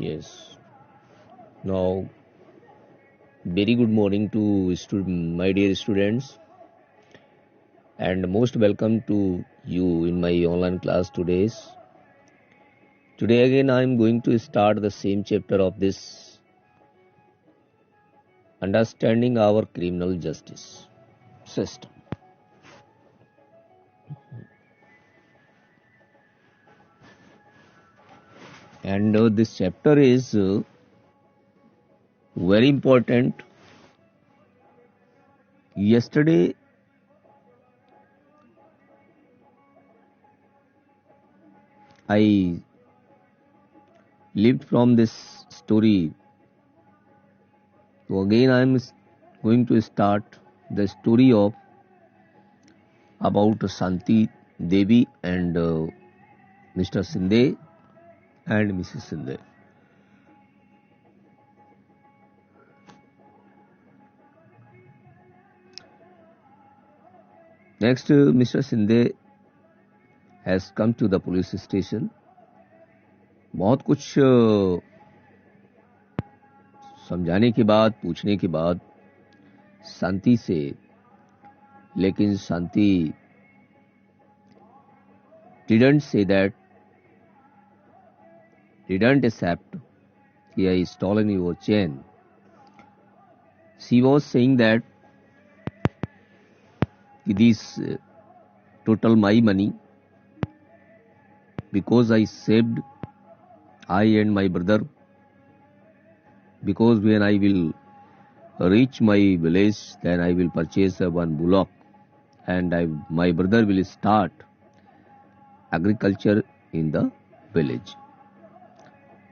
Yes. Now, very good morning to my dear students, and most welcome to you in my online class today. Today again, I am going to start the same chapter of this understanding our criminal justice system. And this chapter is very important. Yesterday, I lived from this story. So again, I am going to start the story of about Santi Devi and Mr. Sinde and Mrs. Sinde. Next, Mr. Sinde has come to the police station. बहुत कुछ समझाने के बाद, पूछने के बाद शांति से, लेकिन शांति didn't say that, didn't accept कि I stolen your chain. She was saying that this total my money because I saved I and my brother, because when I will reach my village, then I will purchase one bullock and my brother will start agriculture in the village.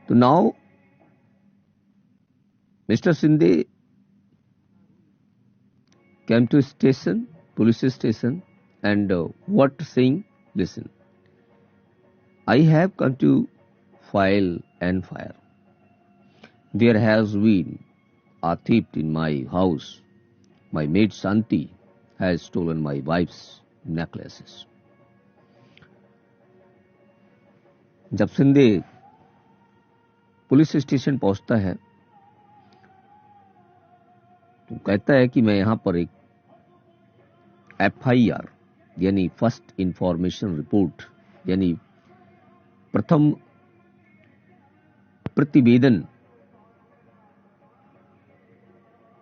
So now Mr. Sinde came to station, police station, and what saying? Listen, I have come to file and fire. There has been a thief in my house. My maid Santi has stolen my wife's necklaces. जब Shinde police station पहुंचता है तो कहता है कि मैं यहां पर एक FIR यानी फर्स्ट इंफॉर्मेशन रिपोर्ट यानी प्रथम प्रतिवेदन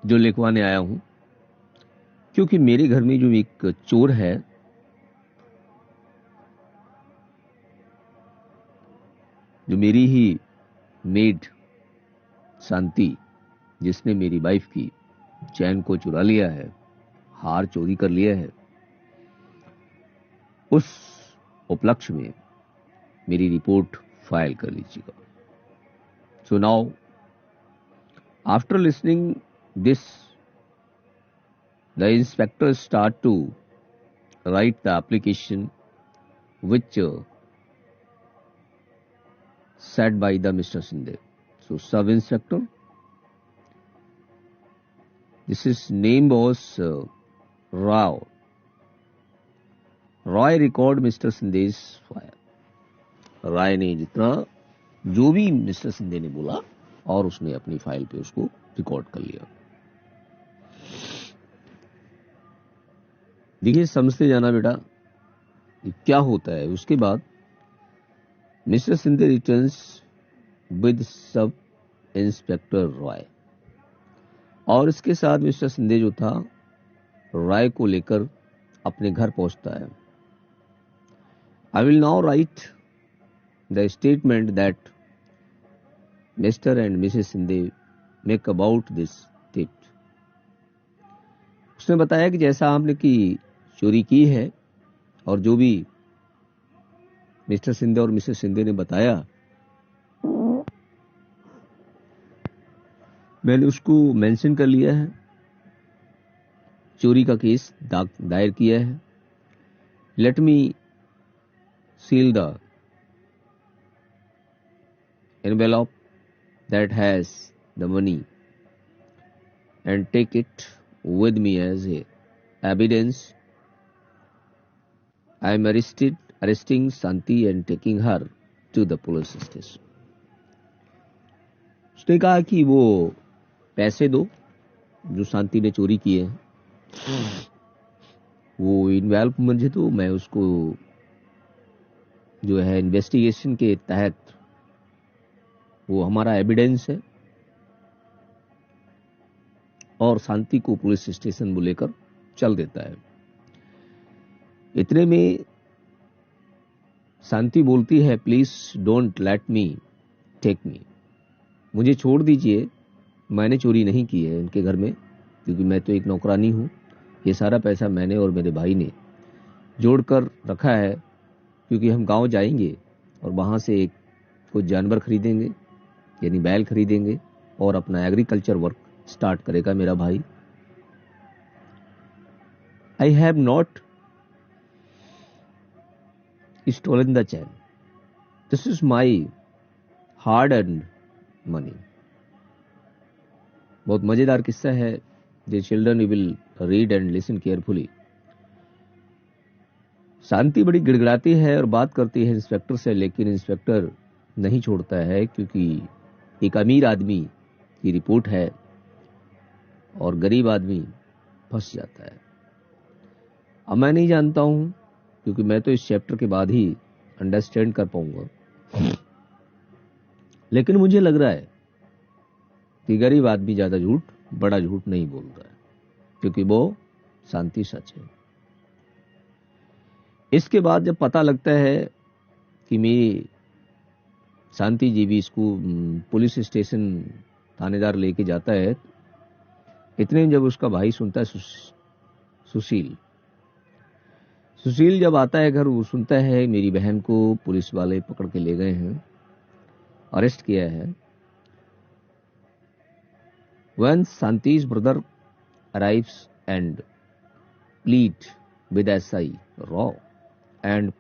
जो लिखवाने आया हूं, क्योंकि मेरे घर में जो एक चोर है जो मेरी ही मेड शांति, जिसने मेरी वाइफ की चैन को चुरा लिया है, हार चोरी कर लिया है, उस उपलक्ष्य में मेरी रिपोर्ट फाइल कर लीजिएगा. So now after listening this, the inspector start to write the application which said by the Mr. Sinde. So sub-inspector, this is name was Rao. Roy record Mr. Sinde's file. राय ने जितना जो भी mister Shinde ने बोला और उसने अपनी file पे उसको रिकॉर्ड कर लिया. देखिए, समझते जाना बेटा क्या होता है. उसके बाद mister Sindhe returns with sub inspector Roy, और इसके साथ मिस्टर सिंधे जो था रॉय को लेकर अपने घर पहुंचता है. I will now write the statement that mister and Mrs Sindhe make about this theft. उसने बताया कि जैसा आपने की चोरी की है और जो भी मिस्टर सिंधे और मिसेस सिंधे ने बताया, मैंने उसको मेंशन कर लिया है, चोरी का केस दायर किया है. Let me seal the envelope that has the money and take it with me as a evidence. I am arresting Santi and taking her to the police station. उसने कहा कि वो पैसे दो जो शांति ने चोरी किए हैं, वो इन्वॉल्व मुझे दो, मैं उसको जो है इन्वेस्टिगेशन के तहत, वो हमारा एविडेंस है, और शांति को पुलिस स्टेशन वो लेकर चल देता है। इतने में शांति बोलती है, please don't let me take me, मुझे छोड़ दीजिए, मैंने चोरी नहीं की है इनके घर में, क्योंकि मैं तो एक नौकरानी हूं, ये सारा पैसा मैंने और मेरे भाई ने जोड़कर रखा है, क्योंकि हम गांव जाएंगे और वहां से कुछ जानवर खरीदेंगे, यानी बैल खरीदेंगे, और अपना एग्रीकल्चर वर्क स्टार्ट करेगा मेरा भाई। I have not stolen the chain, this is my hard earned money. बहुत मजेदार किस्सा है, the children will read and listen carefully. Shanti बड़ी गिड़गिड़ाती है और बात करती है इंस्पेक्टर से, लेकिन इंस्पेक्टर नहीं छोड़ता है, क्योंकि एक अमीर आदमी की रिपोर्ट है और गरीब आदमी फंस जाता है। अब मैं नहीं जानता हूं, क्योंकि मैं तो इस चैप्टर के बाद ही अंडरस्टैंड कर पाऊंगा, लेकिन मुझे लग रहा है कि गरीब आदमी ज्यादा झूठ, बड़ा झूठ नहीं बोल रहा है, क्योंकि वो शांति सच है। इसके बाद जब पता लगता है कि मेरी शांति जी भी इसको पुलिस स्टेशन थानेदार लेके जाता है, इतने में जब उसका भाई सुनता है, सुशील जब आता है घर, वो सुनता है मेरी बहन को पुलिस वाले पकड़ के ले गए हैं, अरेस्ट किया है। When Shanti's brother arrives and plead with SI Rao and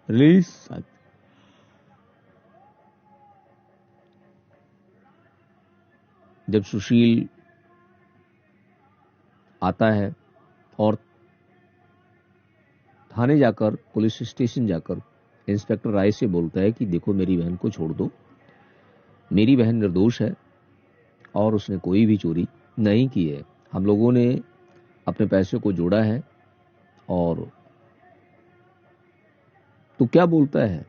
release Shanti, जब सुशील आता है और थाने जाकर, पुलिस स्टेशन जाकर इंस्पेक्टर राय से बोलता है कि देखो मेरी बहन को छोड़ दो, मेरी बहन निर्दोष है और उसने कोई भी चोरी नहीं की है, हम लोगों ने अपने पैसे को जोड़ा है। और तो क्या बोलता है,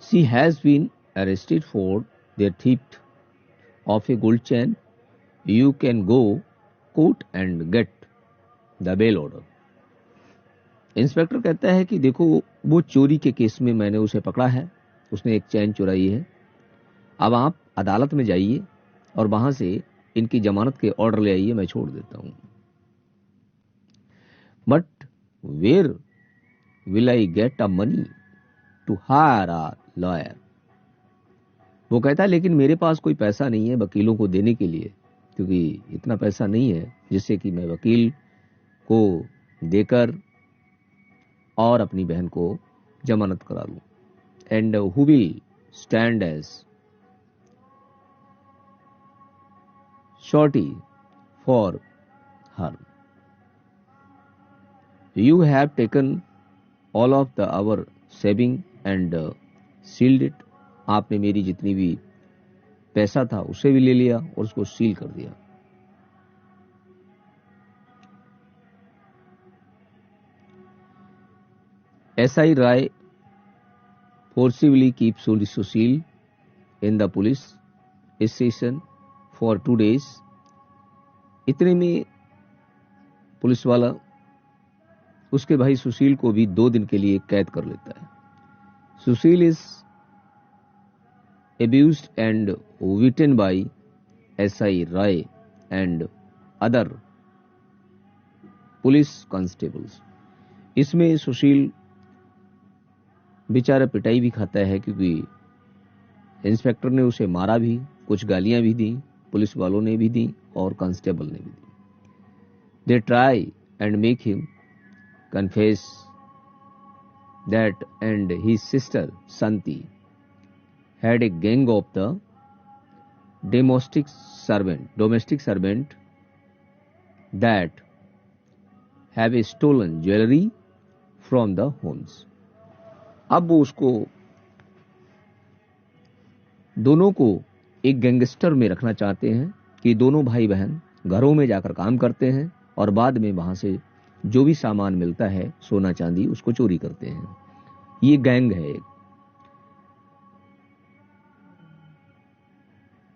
she has been arrested for their theft of a gold chain, you can go court and get the bail order. Inspector कहता है कि देखो वो चोरी के केस में मैंने उसे पकड़ा है, उसने एक चैन चुराई है, अब आप अदालत में जाइए और वहां से इनकी जमानत के ऑर्डर ले आइए, मैं छोड़ देता हूं। But where will I get a money to hire a lawyer. वो कहता है लेकिन मेरे पास कोई पैसा नहीं है वकीलों को देने के लिए, क्योंकि इतना पैसा नहीं है जिससे कि मैं वकील को देकर और अपनी बहन को जमानत करा लूं। And who will stand as surety for her. You have taken all of our saving and sealed it. आपने मेरी जितनी भी पैसा था उसे भी ले लिया और उसको सील कर दिया। SI Rai forcibly keeps Sushil in the police station for 2 days. इतने में पुलिस वाला उसके भाई सुशील को भी 2 दिन के लिए कैद कर लेता है। सुशील इज abused and beaten by SI Rai and other police constables. इसमें सुशील बेचारा पिटाई भी खाता है, क्योंकि इंस्पेक्टर ने उसे मारा भी, कुछ गालियां भी दी, पुलिस वालों ने भी दी और कांस्टेबल ने भी दी। They try and make him confess that and his sister Shanti had a gang of the domestic servant that have stolen jewelry from the homes. अब वो उसको दोनों को एक गैंगस्टर में रखना चाहते हैं कि दोनों भाई बहन घरों में जाकर काम करते हैं और बाद में वहां से जो भी सामान मिलता है सोना चांदी उसको चोरी करते हैं। ये गैंग है।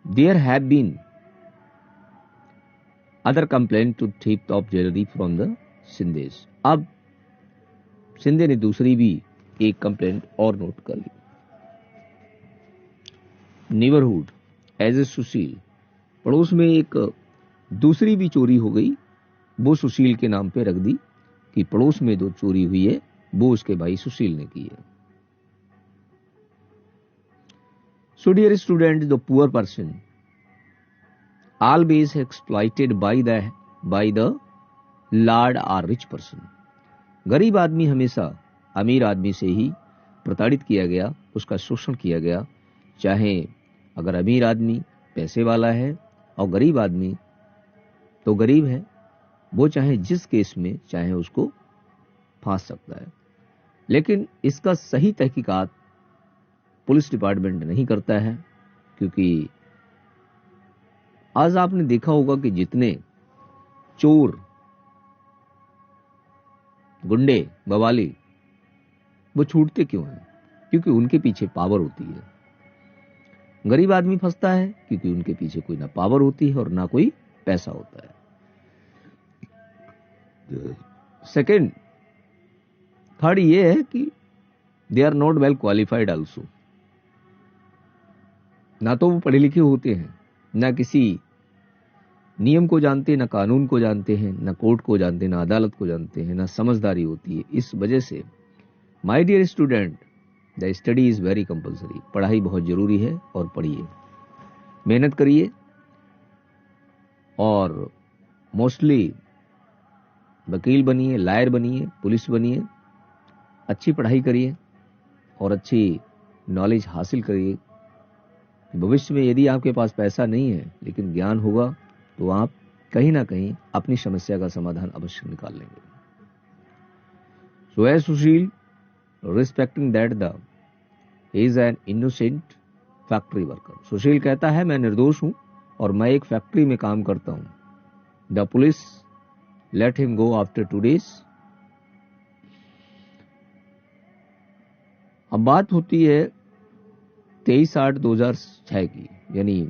There have been other complaint to theft of jewellery from the Shindes. अब सिंधे ने दूसरी भी एक कंप्लेंट और नोट कर ली। नेबरहुड एज ए सुशील, पड़ोस में एक दूसरी भी चोरी हो गई, वो सुशील के नाम पे रख दी कि पड़ोस में जो चोरी हुई है वो उसके भाई सुशील ने की है। So dear student, the poor person always exploited by the large or rich person। गरीब आदमी हमेशा अमीर आदमी से ही प्रताड़ित किया गया, उसका शोषण किया गया। चाहे अगर अमीर आदमी पैसे वाला है और गरीब आदमी तो गरीब है, वो चाहे जिस केस में चाहे उसको फांस सकता है। लेकिन इसका सही तहकीकात पुलिस डिपार्टमेंट नहीं करता है, क्योंकि आज आपने देखा होगा कि जितने चोर, गुंडे, बवाली वो छूटते क्यों हैं? क्योंकि उनके पीछे पावर होती है। गरीब आदमी फंसता है क्योंकि उनके पीछे कोई ना पावर होती है और ना कोई पैसा होता है। सेकंड, थर्ड ये है कि they are not well qualified also. ना तो वो पढ़े लिखे होते हैं, ना किसी नियम को जानते, ना कानून को जानते हैं, ना कोर्ट को जानते, ना अदालत को जानते हैं, ना समझदारी होती है। इस वजह से my dear student, the study is very compulsory. पढ़ाई बहुत जरूरी है और पढ़िए, मेहनत करिए और मोस्टली वकील बनिए, लायर बनिए, पुलिस बनिए। अच्छी पढ़ाई करिए और अच्छी नॉलेज हासिल करिए। भविष्य में यदि आपके पास पैसा नहीं है लेकिन ज्ञान होगा तो आप कहीं ना कहीं अपनी समस्या का समाधान अवश्य निकाल लेंगे। So as Sushil respecting that the is an innocent factory worker. Sushil कहता है मैं निर्दोष हूं और मैं एक फैक्ट्री में काम करता हूं। The police let him go after 2 days। अब बात होती है 23/8/2006 की, यानी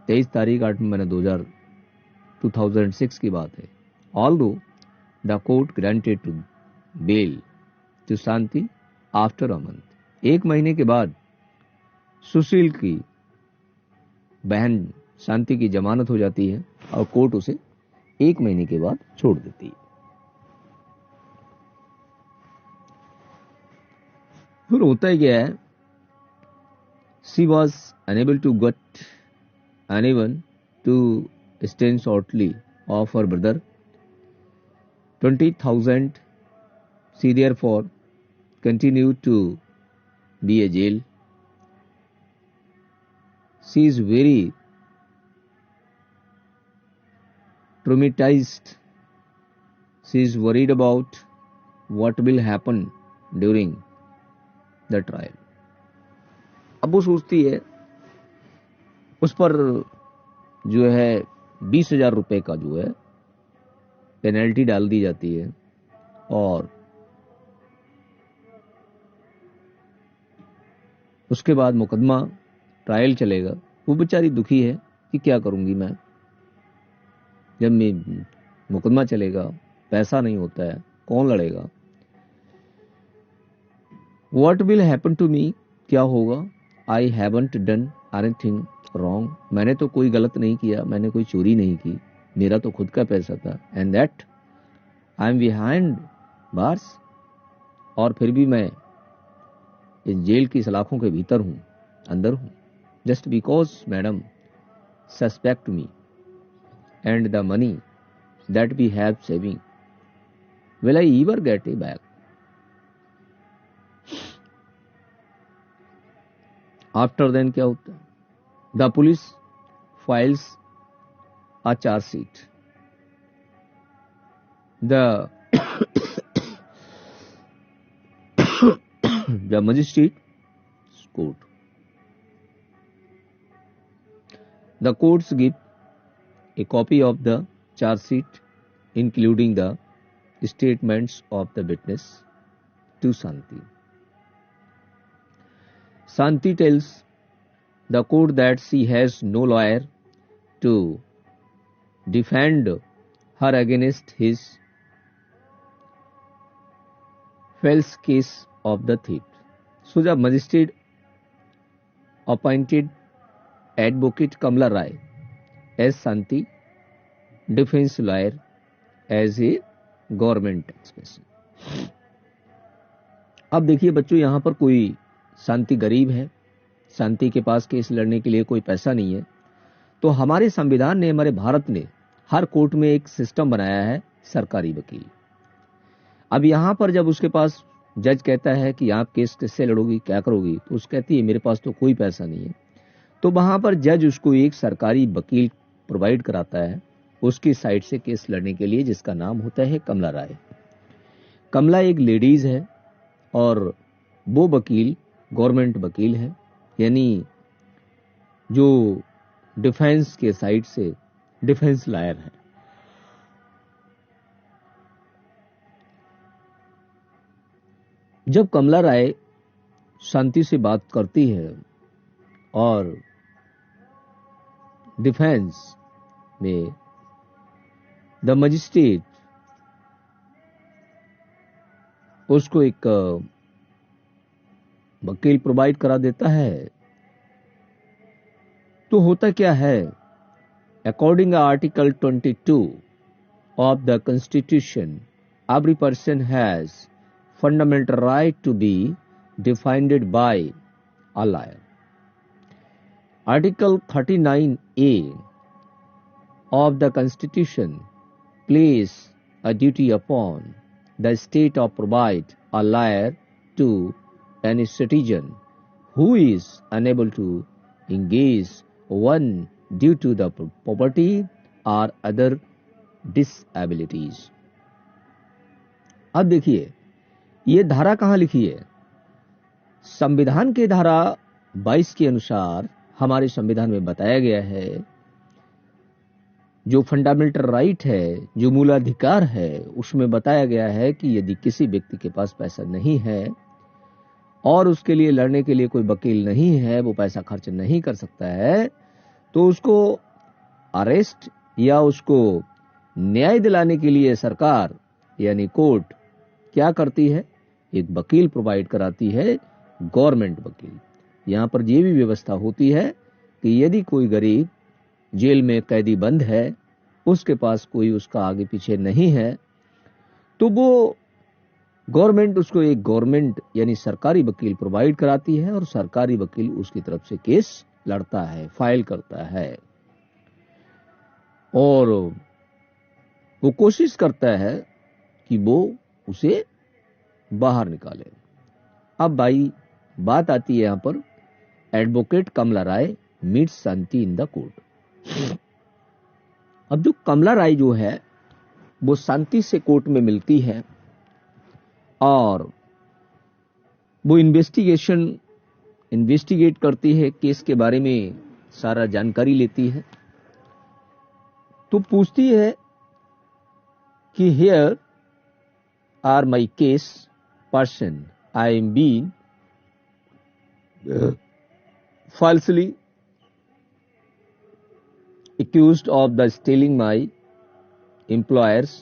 23 तारीख 8 महीना 2006 की बात है। Although the court granted to bail to Shanti after a month. 1 महीने के बाद सुशील की बहन शांति की जमानत हो जाती है और कोर्ट उसे 1 महीने के बाद छोड़ देती है। फिर होता ही क्या है, she was unable to get anyone to stand shortly of her brother 20,000। She therefore continued to be a jail। She is very traumatized। She is worried about what will happen during the trial। अब वो सोचती है उस पर जो है 20,000 रुपए का जो है पेनल्टी डाल दी जाती है और उसके बाद मुकदमा ट्रायल चलेगा। वो बेचारी दुखी है कि क्या करूंगी मैं, जब मैं मुकदमा चलेगा, पैसा नहीं होता है, कौन लड़ेगा। What will happen to me? क्या होगा? I haven't done anything wrong। मैंने तो कोई गलत नहीं किया, मैंने कोई चोरी नहीं की, मेरा तो खुद का पैसा था। And that I am behind bars। और फिर भी मैं इस जेल की सलाखों के भीतर हूं, अंदर हूं। Just because madam suspect me and the money that we have saving, will I ever get it back? After then क्या होता है, the police files a chargesheet. The magistrate court The courts give a copy of the charge sheet, including the statements of the witness, to Shanti. Shanti tells the court that she has no lawyer to defend her against his false case of the thief. So the magistrate appointed advocate Kamla Rai as Shanti defense lawyer as a government taxpayer. अब देखिए बच्चों, यहां पर कोई शांति गरीब है, शांति के पास case लड़ने के लिए कोई पैसा नहीं है, तो हमारे संविधान ने, हमारे भारत ने हर कोर्ट में एक सिस्टम बनाया है, सरकारी वकील। अब यहां पर जब उसके पास जज कहता है कि आप केस किससे लड़ोगी, क्या करोगी, तो उस कहती है मेरे पास तो कोई पैसा नहीं है, तो वहां पर जज उसको एक सरकारी वकील प्रोवाइड कराता है उसकी साइड से केस लड़ने के लिए, जिसका नाम होता है कमला राय। कमला एक लेडीज है और वो वकील गवर्नमेंट वकील है, यानी जो डिफेंस के साइड से डिफेंस लॉयर है। जब कमला राय शांति से बात करती है और डिफेंस में द मजिस्ट्रेट उसको एक वकील प्रोवाइड करा देता है, तो होता क्या है, according article 22 of the constitution, every person has fundamental right to be defined by a lawyer. Article 39A of the Constitution place a duty upon the state of provide a lawyer to any citizen who is unable to engage one due to the poverty or other disabilities। अब देखिए ये धारा कहां लिखी है, संविधान के धारा 22 के अनुसार हमारे संविधान में बताया गया है, जो फंडामेंटल राइट है, जो मूलाधिकार है, उसमें बताया गया है कि यदि किसी व्यक्ति के पास पैसा नहीं है और उसके लिए लड़ने के लिए कोई वकील नहीं है, वो पैसा खर्च नहीं कर सकता है, तो उसको अरेस्ट या उसको न्याय दिलाने के लिए सरकार यानी कोर्ट क्या करती है, एक वकील प्रोवाइड कराती है, गवर्नमेंट वकील। यहां पर यह भी व्यवस्था होती है कि यदि कोई गरीब जेल में कैदी बंद है, उसके पास कोई उसका आगे पीछे नहीं है, तो वो गवर्नमेंट उसको एक गवर्नमेंट यानी सरकारी वकील प्रोवाइड कराती है और सरकारी वकील उसकी तरफ से केस लड़ता है, फाइल करता है और वो कोशिश करता है कि वो उसे बाहर निकाले। अब भाई बात आती है यहां पर, advocate Kamala Rai meets Shanti in the court. अब जो कमला राय जो है वो शांति से कोर्ट में मिलती है और वो इन्वेस्टिगेट करती है, केस के बारे में सारा जानकारी लेती है, तो पूछती है कि here are my case person, I am been falsely accused of the stealing my employer's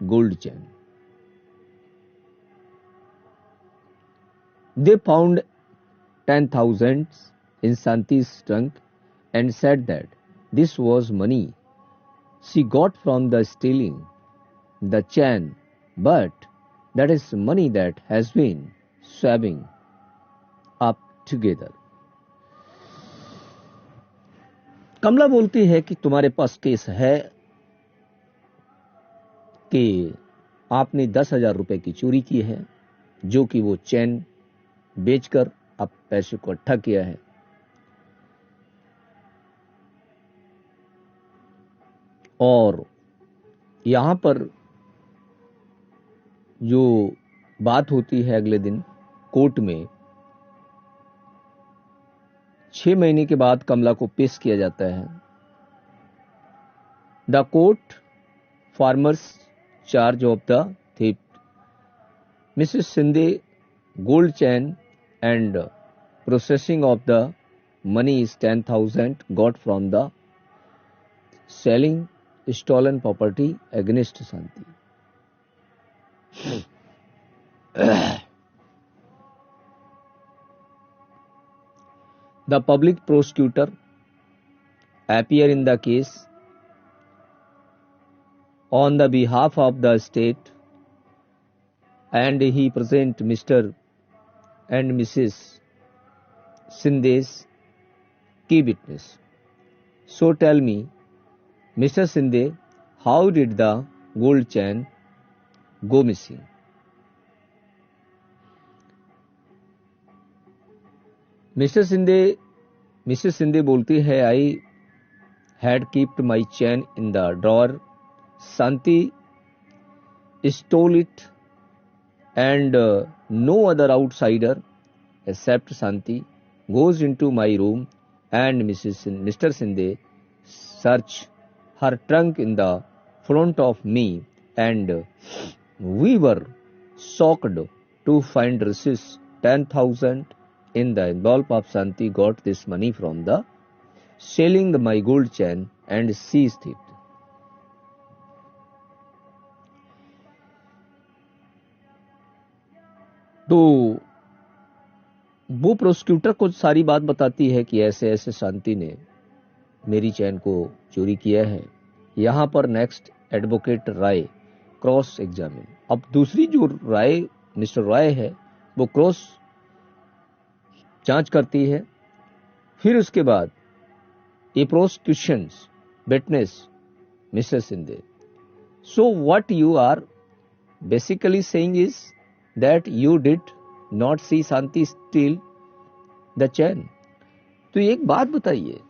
gold chain. They found 10,000 in Shanti's trunk and said that this was money she got from the stealing the chain, but that is money that has been swapping up together. कमला बोलती है कि तुम्हारे पास case है कि आपने 10,000 रुपए की चोरी की है, जो कि वो चैन बेचकर अब पैसे को इकट्ठा किया है। और यहां पर जो बात होती है अगले दिन कोर्ट में, 6 महीने के बाद कमला को पेश किया जाता है The court farmers charge of the theft. Mrs. Sinde gold chain and processing of the money is 10,000 got from the selling stolen property against Santi. The public prosecutor appear in the case on the behalf of the state, and he present Mr. and Mrs. Sinde's key witness. So tell me, Mr. Sinde, how did the gold chain go missing? Mrs. Sinde बोलती है, I had kept my chain in the drawer. Santi stole it, and no other outsider except Santi goes into my room, and Mr. Sinde search her trunk in the front of me, and we were shocked to find receipts 10,000 in the envelope of Santi got this money from the selling my gold chain and seized it. तो वो prosecutor को सारी बात बताती है कि ऐसे ऐसे शांति ने मेरी चैन को चोरी किया है। यहाँ पर नेक्स्ट एडवोकेट राय क्रॉस एग्जामिन। अब दूसरी जो राय मिस्टर राय है वो क्रॉस जांच करती है। फिर उसके बाद a prosecution witness mister Shinde, so what you are basically saying is that you did not see Santi steal the chain. तो एक बात बताइए,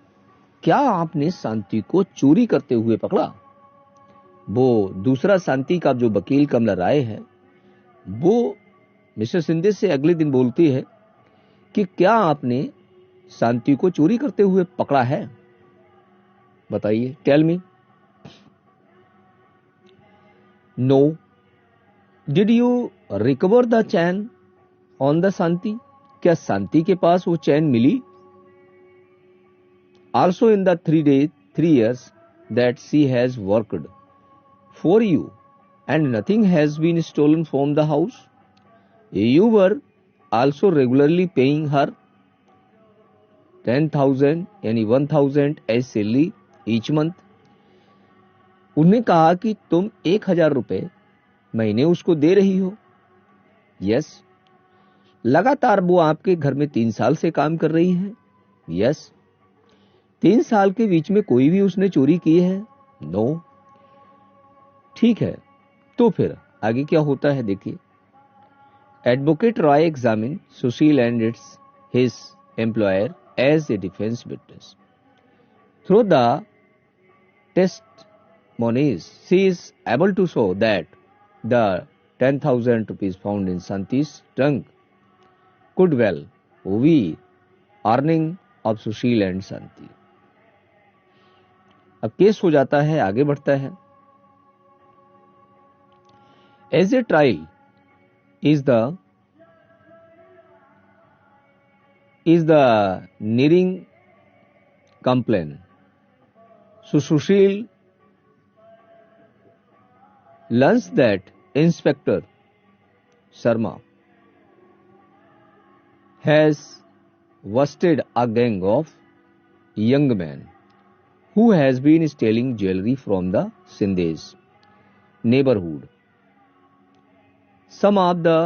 क्या आपने शांति को चोरी करते हुए पकड़ा? वो दूसरा शांति का जो वकील कमला राय है वो मिस्टर सिंधे से अगले दिन बोलती है कि क्या आपने शांति को चोरी करते हुए पकड़ा है? बताइए, tell me. No. Did you recover the chain on the Santi? क्या शांति के पास वो चैन मिली? Also in the 3 years that she has worked for you and nothing has been stolen from the house, you were also regularly paying her 10,000 यानी 1,000 as salary each month. उन्हें कहा कि तुम 1,000 रुपए महीने उसको दे रही हो। यस। लगातार वो आपके घर में 3 साल से काम कर रही है। यस। 3 साल के बीच में कोई भी उसने चोरी की है? नो। ठीक है, तो फिर आगे क्या होता है देखिए। Advocate Roy examine Sushil and it's his employer as a defence witness through the testimonies she is able to show that the 10,000 rupees found in Santi's trunk could well be earning of Sushil and Santi. अब case हो जाता है, आगे बढ़ता है। As a trial is the nearing complaint. So Sushil learns that Inspector Sharma has busted a gang of young men who has been stealing jewelry from the Sinde's neighborhood. Some of the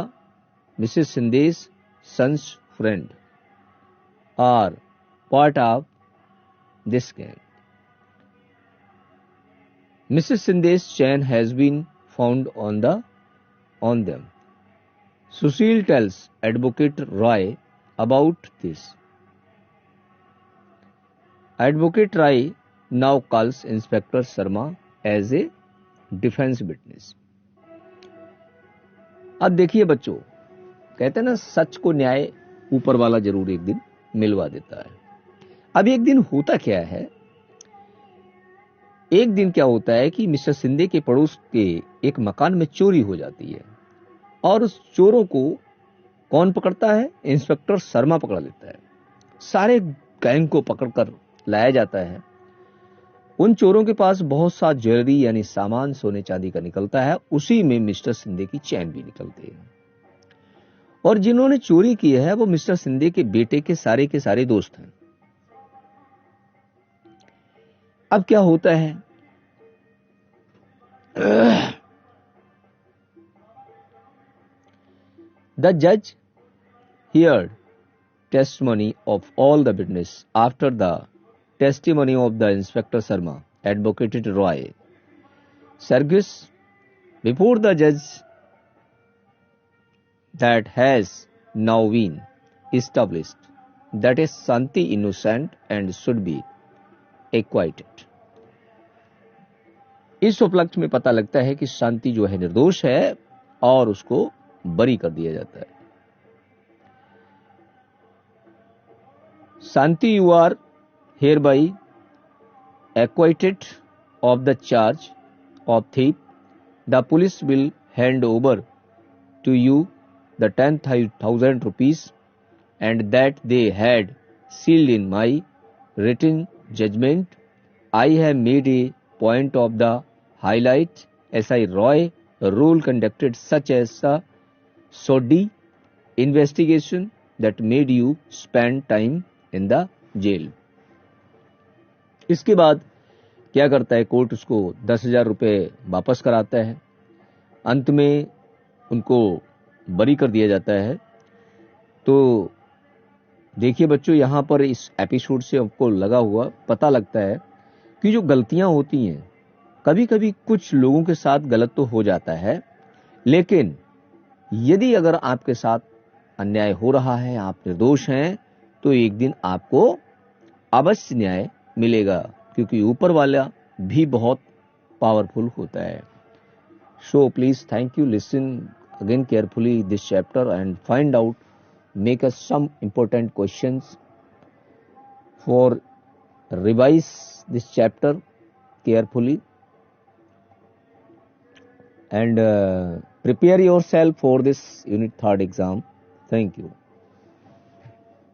Mrs. Sinde's son's friend are part of this gang. Mrs. Sinde's chain has been found on them. Sushil tells Advocate Roy about this. Advocate Roy now calls Inspector Sharma as a defense witness. अब देखिए बच्चों, कहते हैं ना सच को न्याय ऊपर वाला जरूर एक दिन मिलवा देता है। अब एक दिन होता क्या है एक दिन क्या होता है कि मिस्टर सिंधे के पड़ोस के एक मकान में चोरी हो जाती है और उस चोरों को कौन पकड़ता है? इंस्पेक्टर शर्मा पकड़ लेता है। सारे गैंग को पकड़कर लाया जाता है। उन चोरों के पास बहुत सा ज्वेलरी यानी सामान सोने चांदी का निकलता है। उसी में मिस्टर सिंधे की चैन भी निकलती है। और जिन्होंने चोरी की है वो मिस्टर सिंधे के बेटे के सारे दोस्त हैं। अब क्या होता है? द जज heard testimony of all the witness. After the testimony of the Inspector Sharma, advocated Roy Sargis before the judge that has now been established that is Shanti innocent and should be acquitted. इस उपलक्ष्य में पता लगता है कि शांति जो है निर्दोष है और उसको बरी कर दिया जाता है। Shanti, you are hereby acquitted of the charge of thief. The police will hand over to you the 10,000 rupees and that they had sealed in my written judgment. I have made a point of the highlight SI Roy rule conducted such as a shoddy investigation that made you spend time in the jail. इसके बाद क्या करता है court? उसको 10,000 रुपये वापस कराता है। अंत में उनको बरी कर दिया जाता है। तो देखिए बच्चों, यहाँ पर इस एपिसोड से आपको लगा हुआ पता लगता है कि जो गलतियां होती हैं कभी कभी कुछ लोगों के साथ गलत तो हो जाता है, लेकिन यदि अगर आपके साथ अन्याय हो रहा है, आप निर्दोष हैं, तो एक दिन आपको अवश्य न्याय मिलेगा, क्योंकि ऊपर वाला भी बहुत पावरफुल होता है। So please thank you, listen again carefully this chapter and find out, make us some important questions for revise this chapter carefully and prepare yourself for this unit 3rd exam. Thank you.